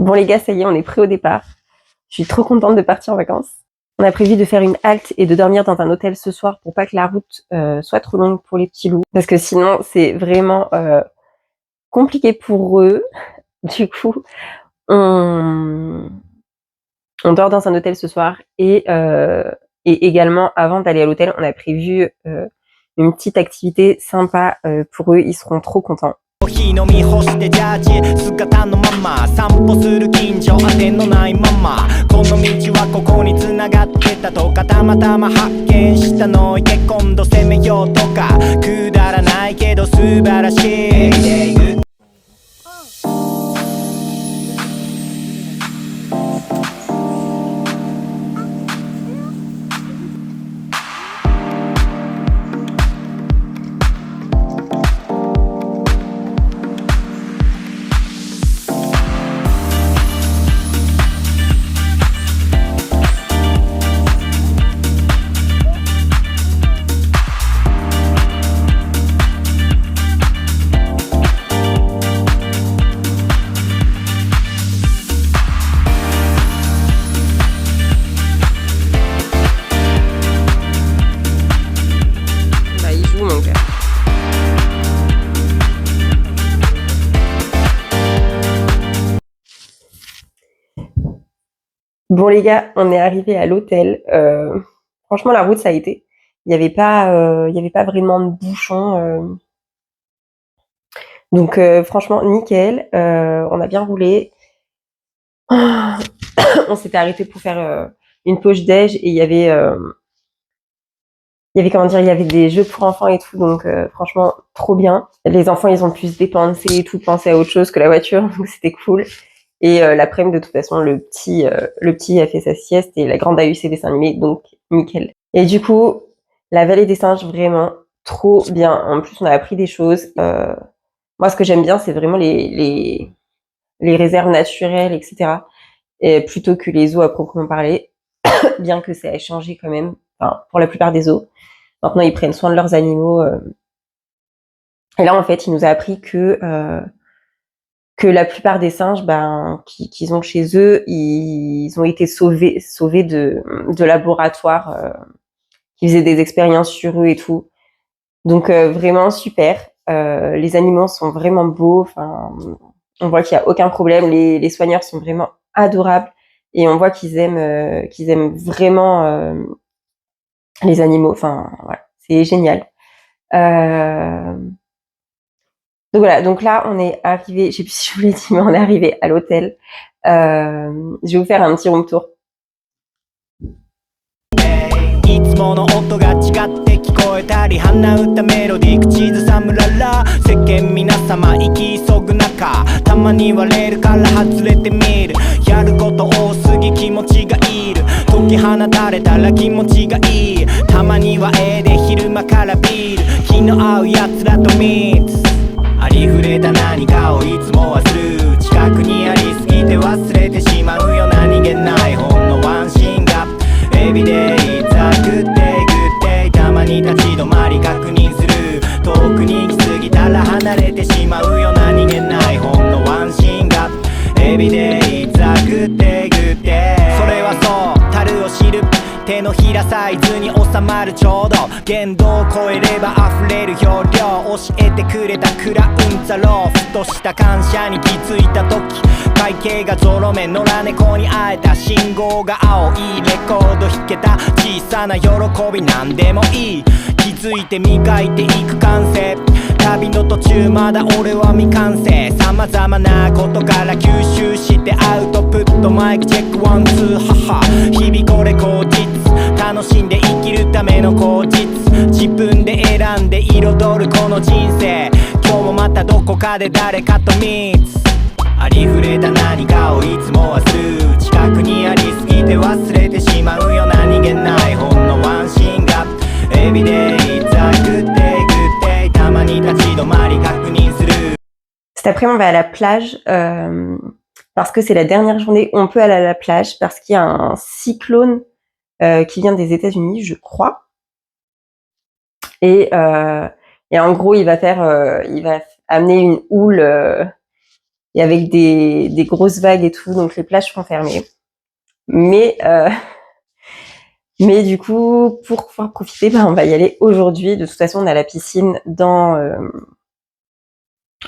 Bon les gars, ça y est, on est prêts au départ. Je suis trop contente de partir en vacances. On a prévu de faire une halte et de dormir dans un hôtel ce soir pour pas que la route soit trop longue pour les petits loups. Parce que sinon, c'est vraiment compliqué pour eux. Du coup, on dort dans un hôtel ce soir et également, avant d'aller à l'hôtel, on a prévu une petite activité sympa pour eux. Ils seront trop contents. コーヒー飲み干してジャージ姿のまま散歩する近所当てのないままこの道はここに繋がってたとかたまたま発見したのいて今度攻めようとかくだらないけど素晴らしいBon les gars, on est arrivé à l'hôtel. Franchement, la route ça a été. Il y avait pas vraiment de bouchons. Donc franchement, nickel. On a bien roulé. On s'était arrêté pour faire une pause déj et il y avait comment dire, il y avait des jeux pour enfants et tout. Donc franchement, trop bien. Les enfants, ils ont pu se dépenser et tout, penser à autre chose que la voiture. Donc c'était cool. Et l'après-midi, de toute façon, le petit a fait sa sieste et la grande a eu ses dessins animés, donc nickel. Et du coup, la vallée des singes, vraiment trop bien. En plus, on a appris des choses. Moi, ce que j'aime bien, c'est vraiment les réserves naturelles, etc. Et plutôt que les zoos à proprement parler, bien que ça ait changé quand même. Enfin, pour la plupart des zoos, maintenant ils prennent soin de leurs animaux. Et là, en fait, il nous a appris que la plupart des singes qu'ils ont chez eux, ils ont été sauvés de laboratoires qui faisaient des expériences sur eux et tout. Donc vraiment super. Les animaux sont vraiment beaux. Enfin, on voit qu'il y a aucun problème. Les soigneurs sont vraiment adorables et on voit qu'ils aiment vraiment les animaux. Enfin voilà, c'est génial. Donc voilà, donc là on est arrivé, je sais plus si je vous l'ai dit, mais on est arrivé à l'hôtel. Je vais vous faire un petit room tour. いつもの音が違って聞こえたり鼻歌メロディー口ずさむらら世間皆様行き急ぐ中たまにはレールから外れてみるやること多すぎ気持ちがいる解き放たれたら気持ちがいいたまにはで昼間からビール気の合うやつらとミックスありふれた何かをいつもはする近くにありすぎて忘れてしまうよ何気ないほんのワンシーンがEveryday it's a good day good day たまに立ち止まり確認する遠くに行き過ぎたら離れてしまうよ何気ないほんのワンシーンが Everyday it's a good day good day それはそう樽を知る手のひらサイズに収まるちょうど限度を超えれば溢れる容量教えてくれたクラウンザローふとした感謝に気づいた時会計がゾロ目野良猫に会えた信号が青いレコード弾けた小さな喜びなんでもいい気づいて磨いていく感性旅の途中まだ俺は未完成様々なことから吸収してアウトプットマイクチェックワンツーハハ日々これ口実楽しんで生きるための口実自分で選んで彩るこの人生今日もまたどこかで誰かとミッツありふれた何かをいつもはする近くにありすぎて忘れてしまうよ何気ないほんのワンシーンが Everyday it's a good day good day たまに立ち止まり確認する Cet après-midi on va à la plage parce que c'est la dernière journée où on peut aller à la plage parce qu'il y a un cyclone qui vient des États-Unis, je crois. Et en gros, il va amener une houle et avec des grosses vagues et tout, donc les plages sont fermées. Mais du coup, pour pouvoir profiter, on va y aller aujourd'hui. De toute façon, on a la piscine dans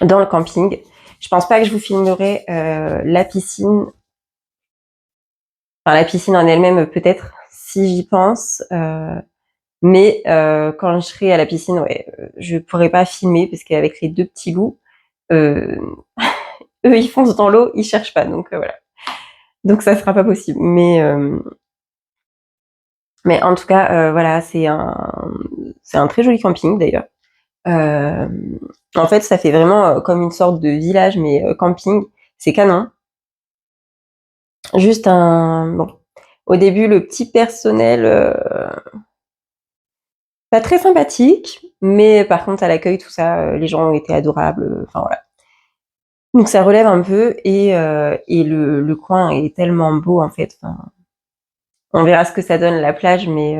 le camping. Je pense pas que je vous filmerai la piscine. Enfin, la piscine en elle-même, peut-être, si j'y pense. Mais quand je serai à la piscine, ouais, je pourrais pas filmer parce qu'avec les deux petits loups, eux, ils foncent dans l'eau, ils cherchent pas. Donc voilà. Donc ça sera pas possible. Mais en tout cas, voilà, c'est un très joli camping d'ailleurs. En fait, ça fait vraiment comme une sorte de village, mais camping. C'est canon. Juste bon. Au début, le petit personnel, pas très sympathique, mais par contre, à l'accueil, tout ça, les gens ont été adorables. Enfin voilà. Donc ça relève un peu et le coin est tellement beau en fait. Enfin, on verra ce que ça donne la plage, mais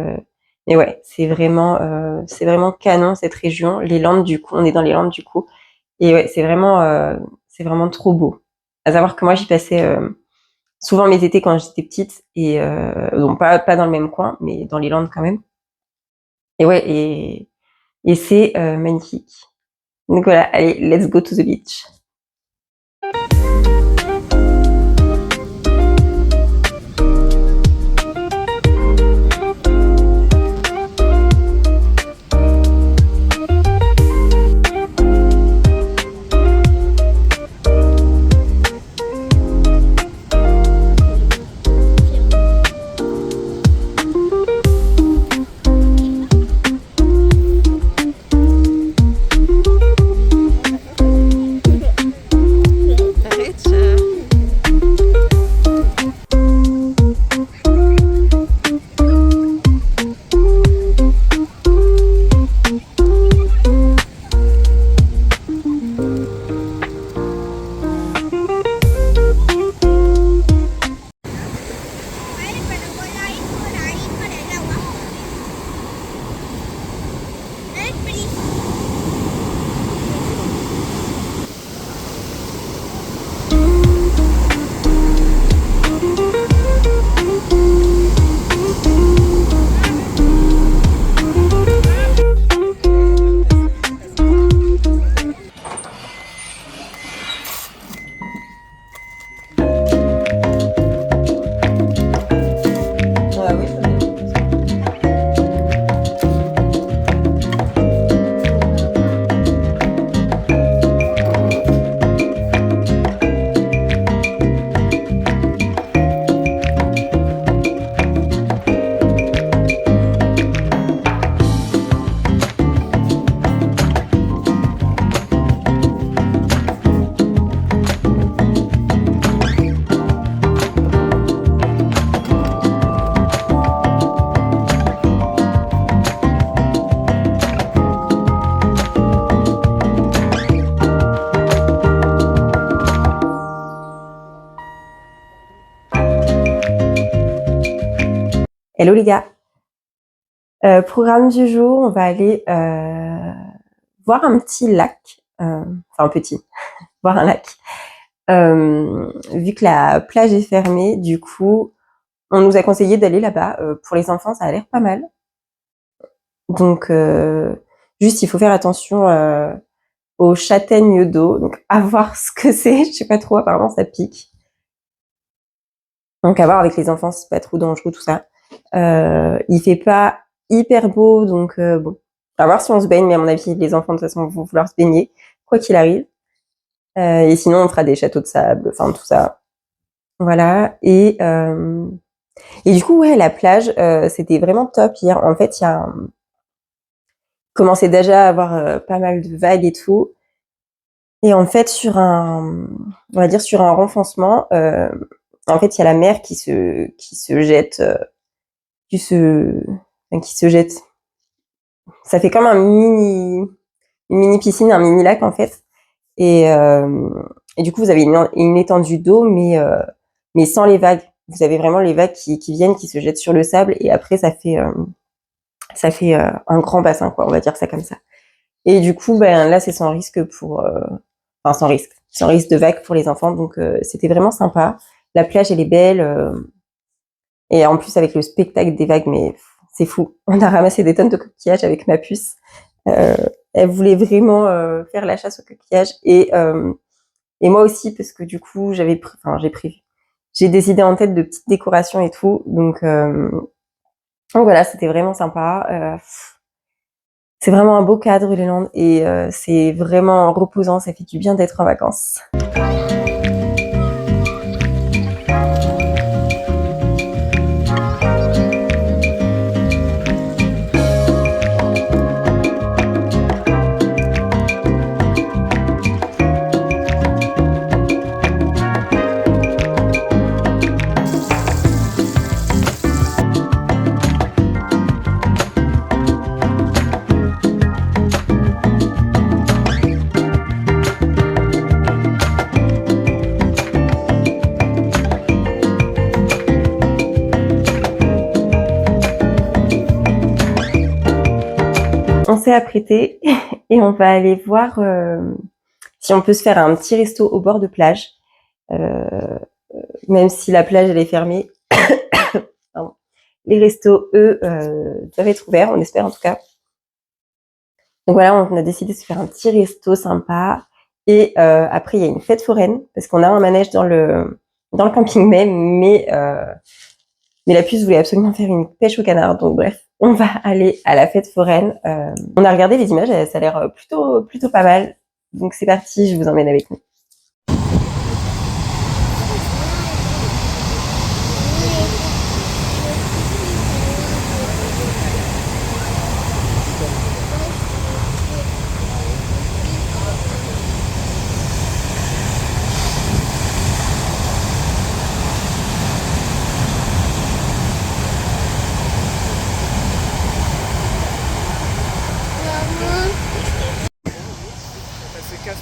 ouais, c'est vraiment canon cette région. Les Landes du Cou, on est dans les Landes du Cou, et ouais, c'est vraiment trop beau. À savoir que moi j'y passais souvent mes étés quand j'étais petite et donc pas dans le même coin, mais dans les Landes quand même. Et ouais, et c'est magnifique. Donc voilà, allez, let's go to the beach. Hello les gars. Programme du jour, on va aller voir un petit lac, enfin petit, voir un lac. Vu que la plage est fermée, du coup, on nous a conseillé d'aller là-bas. Pour les enfants, ça a l'air pas mal. Donc, juste, il faut faire attention aux châtaignes d'eau. Donc, à voir ce que c'est. Je sais pas trop, apparemment, ça pique. Donc, à voir avec les enfants, c'est pas trop dangereux, tout ça. Il fait pas hyper beau, donc bon. À voir si on se baigne, mais à mon avis, les enfants, de toute façon, vont vouloir se baigner, quoi qu'il arrive. Et sinon, on fera des châteaux de sable, enfin, tout ça. Voilà. Et du coup, ouais, la plage, c'était vraiment top hier. En fait, commençait déjà à avoir pas mal de vagues et tout. Et en fait, on va dire sur un renfoncement, en fait, il y a la mer qui se jette, qui se jette. Ça fait comme une mini piscine, un mini lac en fait. Et du coup, vous avez une étendue d'eau, mais sans les vagues. Vous avez vraiment les vagues qui viennent, qui se jettent sur le sable, et après ça fait un grand bassin, quoi. On va dire ça comme ça. Et du coup, là, c'est sans risque enfin sans risque. sans risque de vagues pour les enfants. Donc c'était vraiment sympa. La plage elle est belle et en plus avec le spectacle des vagues, mais c'est fou. On a ramassé des tonnes de coquillages avec ma puce. Elle voulait vraiment faire la chasse aux coquillages et moi aussi parce que du coup j'ai des idées en tête de petites décorations et tout. Donc voilà, c'était vraiment sympa. C'est vraiment un beau cadre les Landes et c'est vraiment reposant, ça fait du bien d'être en vacances. On s'est apprêté et on va aller voir si on peut se faire un petit resto au bord de plage, même si la plage elle est fermée. Pardon. Les restos, eux, doivent être ouverts, on espère en tout cas. Donc voilà, on a décidé de se faire un petit resto sympa. Et après, il y a une fête foraine, parce qu'on a un manège dans le camping même, mais la puce voulait absolument faire une pêche au canard. Donc bref, on va aller à la fête foraine. On a regardé les images, ça a l'air plutôt pas mal. Donc c'est parti, je vous emmène avec nous.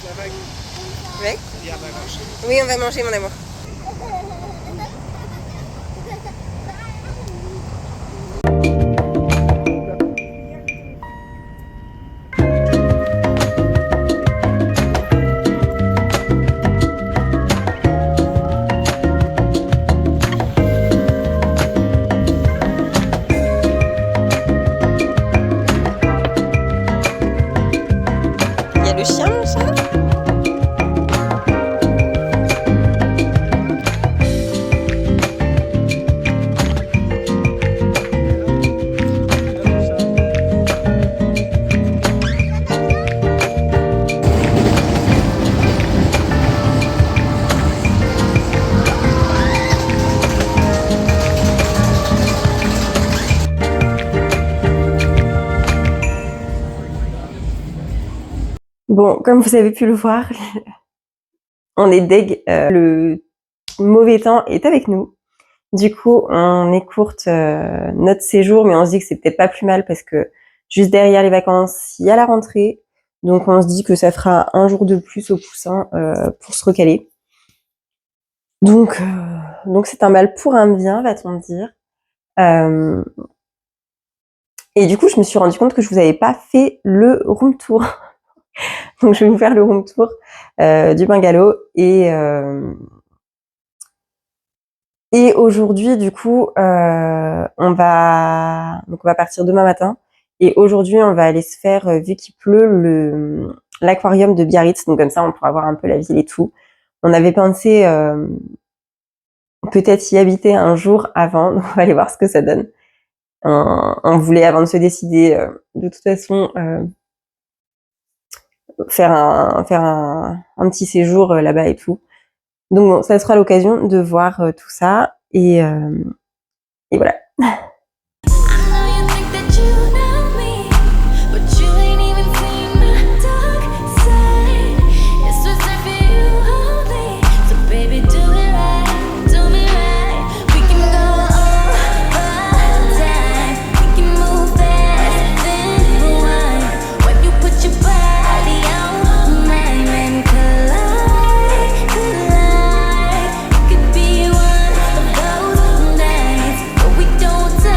La vague. Ouais. Et on va manger. Oui, on va manger, mon amour. Il y a le chien, mon chat ? Bon, comme vous avez pu le voir, on est deg. Le mauvais temps est avec nous. Du coup, on écourte notre séjour, mais on se dit que c'est peut-être pas plus mal parce que juste derrière les vacances, il y a la rentrée. Donc, on se dit que ça fera un jour de plus au poussin pour se recaler. Donc c'est un mal pour un bien, va-t-on dire. Et du coup, je me suis rendu compte que je vous avais pas fait le room tour. Donc, je vais vous faire le room tour du bungalow et aujourd'hui, du coup, on va partir demain matin. Et aujourd'hui, on va aller se faire, vu qu'il pleut, l'aquarium de Biarritz. Donc comme ça, on pourra voir un peu la ville et tout. On avait pensé peut-être y habiter un jour avant. Donc on va aller voir ce que ça donne. On voulait, avant de se décider, de toute façon, faire un petit séjour là-bas et tout. Donc bon, ça sera l'occasion de voir tout ça et voilà. Don't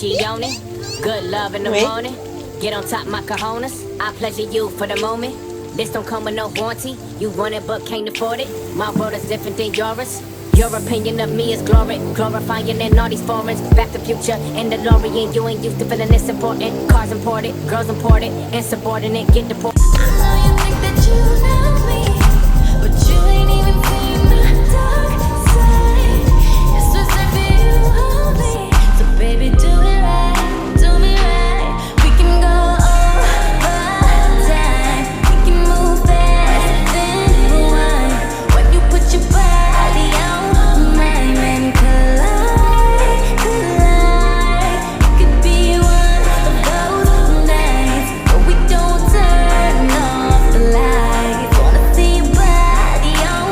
she on it. Good love in the morning. Get on top my cojones. I pleasure you for the moment. This don't come with no warranty. You want it but can't afford it. My world is different than yours. Your opinion of me is glorifying in all these forums. Back to Future and DeLorean. You ain't used to feeling this important. Cars imported, girls imported, insubordinate. Get deported. I know you think that you know me, but you ain't even seen the dark side. It's just like you hold me. So baby, do it right, do me right. We can go over time. We can move fast, then rewind. When you put your body on mine and collide. It could be one of those nights, but we don't turn off the lights. Wanna see your body on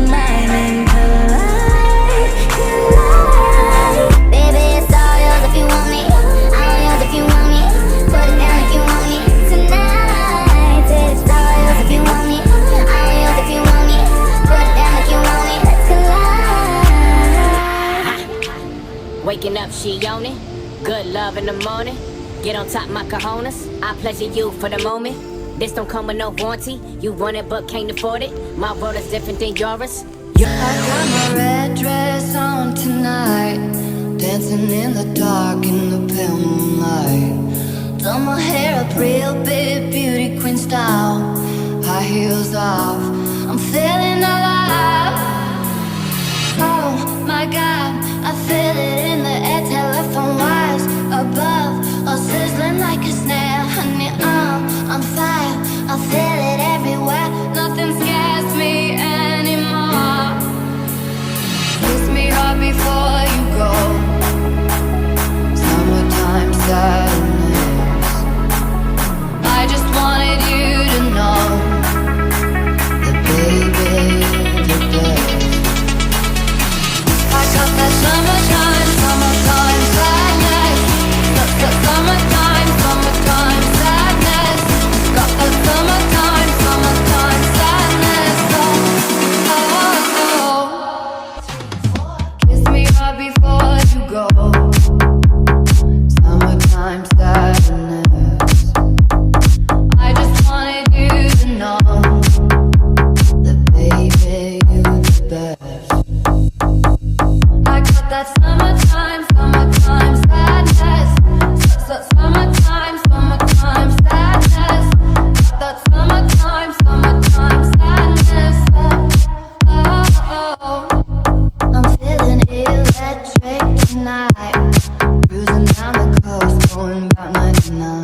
mine and collide. Baby, it's all yours if you want me. All yours if you want me. Put it down if you want me tonight. It's all yours if you want me. All yours if you want me. Put it down if you want me. Let's collide. Waking up, she on it. Good love in the morning. Get on top my cojones. I pleasure you for the moment. This don't come with no warranty. You want it but can't afford it. My world is different than yours. I got my red dress on tonight, dancing in the dark in the pale moonlight. Done my hair up real big, beauty queen style. High heels off, I'm feeling alive. Oh my God, I feel it in the air, telephone wires above, all sizzling like a snare. Honey, I'm on fire, I feel it everywhere. Nothing scares me anymore. Kiss me hard before you go. Summertime sadness. I just wanted you to know that baby, you're the best. I got that summertime, summertime sadness. Summertime, summertime sadness. Got that summertime, summertime sadness. Kiss me hard before you go. Summertime sadness. I just wanted you to know that baby, you're the best. I got that summertime, summertime sadness. Summertime, summertime sadness. Got that summertime, summertime sadness. Oh. I'm feeling electric tonight. Cruising down the coast, going about 99.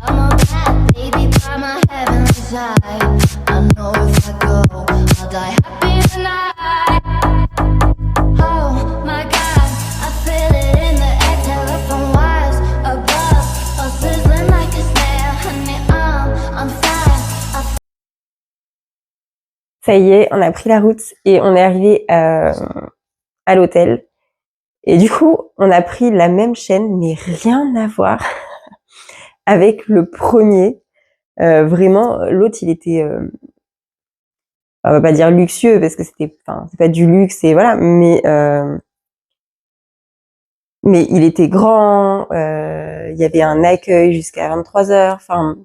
Come on back, baby, by my heavenly side. I know if I go, I'll die happy tonight. Oh my God, I feel it in the air, telephone wires above, all sizzling like a snare. Honey, I'm fire. Ça y est, on a pris la route et on est arrivé à l'hôtel. Et du coup, on a pris la même chaîne, mais rien à voir avec le premier. Vraiment, l'autre, il était, on va pas dire luxueux parce que c'était, enfin, c'est pas du luxe et voilà, mais il était grand. Il y avait un accueil jusqu'à 23h. Enfin,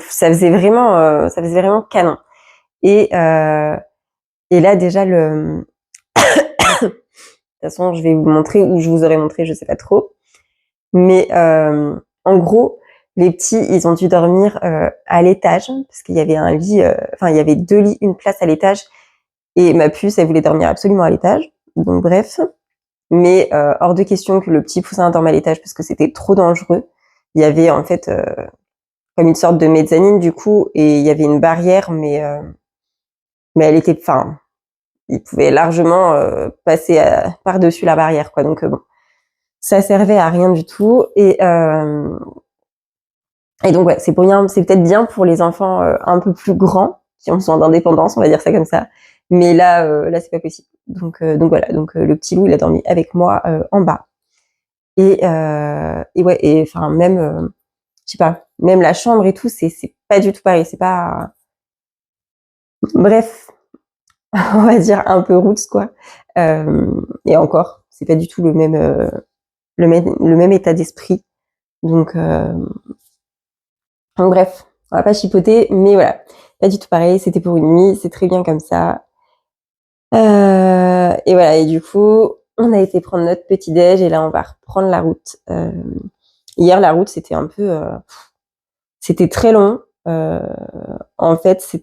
ça faisait vraiment canon. Et là déjà de toute façon, je vais vous montrer ou je vous aurais montré, je sais pas trop. Mais en gros, les petits, ils ont dû dormir à l'étage parce qu'il y avait un lit, il y avait 2 lits, une place à l'étage. Et ma puce, elle voulait dormir absolument à l'étage. Donc bref, mais hors de question que le petit poussin dorme à l'étage parce que c'était trop dangereux. Il y avait en fait comme une sorte de mezzanine du coup, et il y avait une barrière, mais elle était, il pouvait largement passer par-dessus la barrière, quoi. Donc bon, ça servait à rien du tout. Et donc ouais, c'est peut-être bien pour les enfants un peu plus grands qui ont besoin d'indépendance, on va dire ça comme ça. Mais là c'est pas possible. Donc voilà, le petit loup, il a dormi avec moi en bas. Et ouais, et enfin même, je sais pas, même la chambre et tout, c'est pas du tout pareil. C'est pas, bref, on va dire un peu roots quoi. Et encore, c'est pas du tout le même le même état d'esprit. Donc bref, on va pas chipoter, mais voilà, pas du tout pareil. C'était pour une nuit, c'est très bien comme ça. Et voilà, et du coup, on a été prendre notre petit déj et là on va reprendre la route. Hier la route c'était un peu, c'était très long. En fait,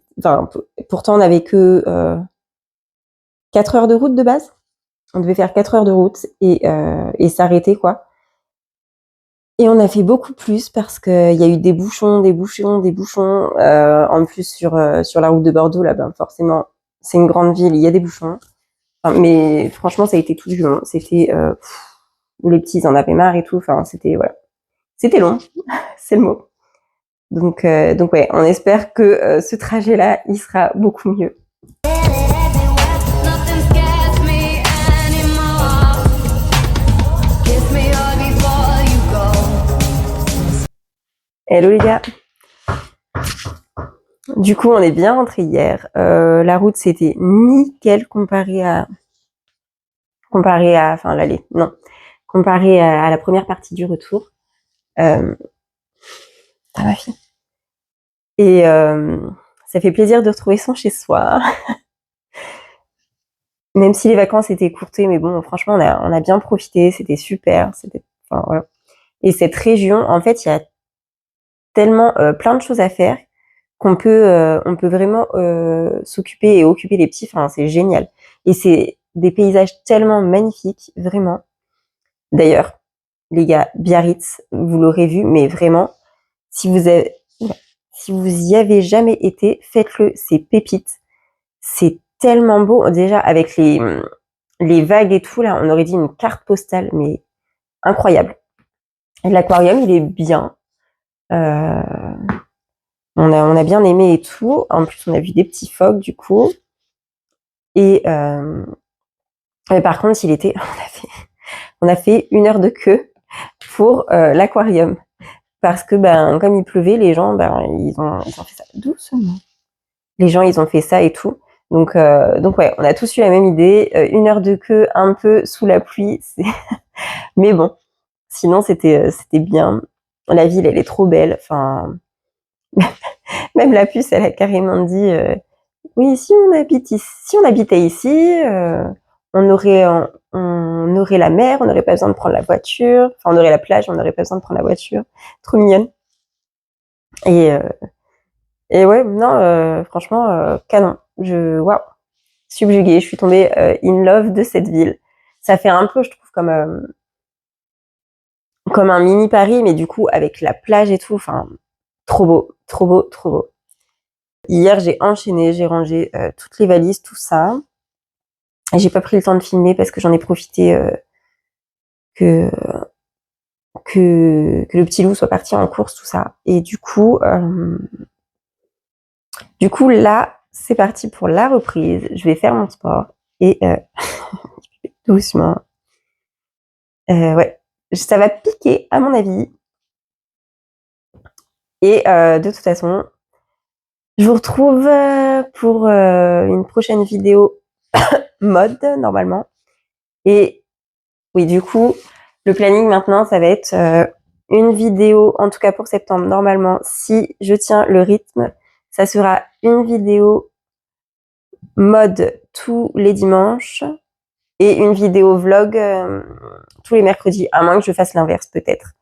pourtant on avait que 4 heures de route de base. On devait faire 4 heures de route et s'arrêter quoi. Et on a fait beaucoup plus parce qu'il y a eu des bouchons. En plus sur la route de Bordeaux là, ben forcément c'est une grande ville, il y a des bouchons. Enfin, mais franchement ça a été tout du long. C'était les petits ils en avaient marre et tout. Enfin c'était voilà, c'était long, c'est le mot. Donc ouais, on espère que ce trajet-là, il sera beaucoup mieux. Nothing scares me anymore. Kiss me hard before you go. Hello les gars. Du coup, on est bien rentré hier. La route c'était nickel comparé à enfin l'aller. Non, comparé à la première partie du retour. Ma fille. Et ça fait plaisir de retrouver son chez soi. Même si les vacances étaient courtées, mais bon, franchement, on a bien profité, c'était super. Enfin, voilà. Et cette région, en fait, il y a tellement plein de choses à faire qu'on peut, on peut vraiment s'occuper et occuper les petits. Enfin, c'est génial. Et c'est des paysages tellement magnifiques, vraiment. D'ailleurs, les gars, Biarritz, vous l'aurez vu, mais vraiment, si vous y avez jamais été, faites-le, c'est pépite. C'est tellement beau. Déjà, avec les vagues et tout, là, on aurait dit une carte postale, mais incroyable. Et l'aquarium, il est bien. On a bien aimé et tout. En plus, on a vu des petits phoques, du coup. Et par contre, on a fait 1 heure de queue pour l'aquarium. Parce que, ben, comme il pleuvait, les gens, ben, ils ont fait ça doucement. Les gens, ils ont fait ça et tout. Donc ouais, on a tous eu la même idée. 1 heure de queue, un peu sous la pluie. Mais bon, sinon, c'était bien. La ville, elle est trop belle. Enfin, même la puce, elle a carrément dit oui, si on habitait ici, on aurait la mer, on n'aurait pas besoin de prendre la voiture. Enfin, on aurait la plage, on n'aurait pas besoin de prendre la voiture. Trop mignonne. Et ouais, non, franchement, canon. Waouh, subjuguée. Je suis tombée in love de cette ville. Ça fait un peu, je trouve, comme un mini Paris, mais du coup avec la plage et tout. Enfin, trop beau, trop beau, trop beau. Hier, j'ai enchaîné, j'ai rangé toutes les valises, tout ça. Et j'ai pas pris le temps de filmer parce que j'en ai profité que le petit loup soit parti en course, tout ça. Et du coup là, c'est parti pour la reprise. Je vais faire mon sport et doucement. Ouais, ça va piquer à mon avis. Et de toute façon, je vous retrouve pour une prochaine vidéo mode normalement. Et oui, du coup, le planning maintenant, ça va être une vidéo, en tout cas pour septembre, normalement, si je tiens le rythme, ça sera une vidéo mode tous les dimanches et une vidéo vlog tous les mercredis, à moins que je fasse l'inverse peut-être.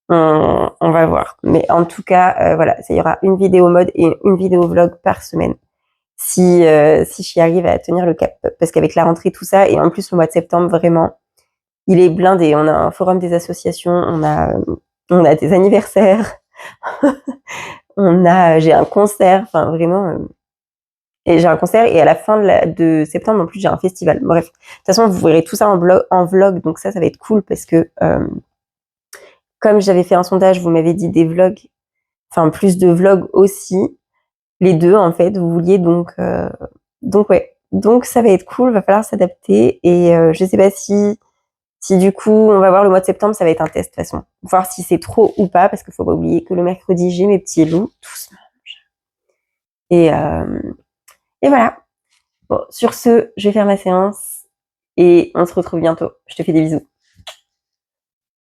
On va voir. Mais en tout cas, voilà, ça y aura une vidéo mode et une vidéo vlog par semaine. Si j'y arrive à tenir le cap. Parce qu'avec la rentrée, tout ça, et en plus le mois de septembre, vraiment, il est blindé. On a un forum des associations, on a des anniversaires, j'ai un concert, enfin vraiment. Et j'ai un concert et à la fin de septembre, en plus, j'ai un festival. Bref, de toute façon, vous verrez tout ça en vlog, donc ça va être cool parce que comme j'avais fait un sondage, vous m'avez dit des vlogs, enfin plus de vlogs aussi, les deux en fait, vous vouliez donc ouais, donc ça va être cool, va falloir s'adapter et je sais pas si du coup on va voir le mois de septembre, ça va être un test de toute façon, voir si c'est trop ou pas parce qu'il faut pas oublier que le mercredi j'ai mes petits loups, tous et voilà. Bon, sur ce, je vais faire ma séance et on se retrouve bientôt. Je te fais des bisous.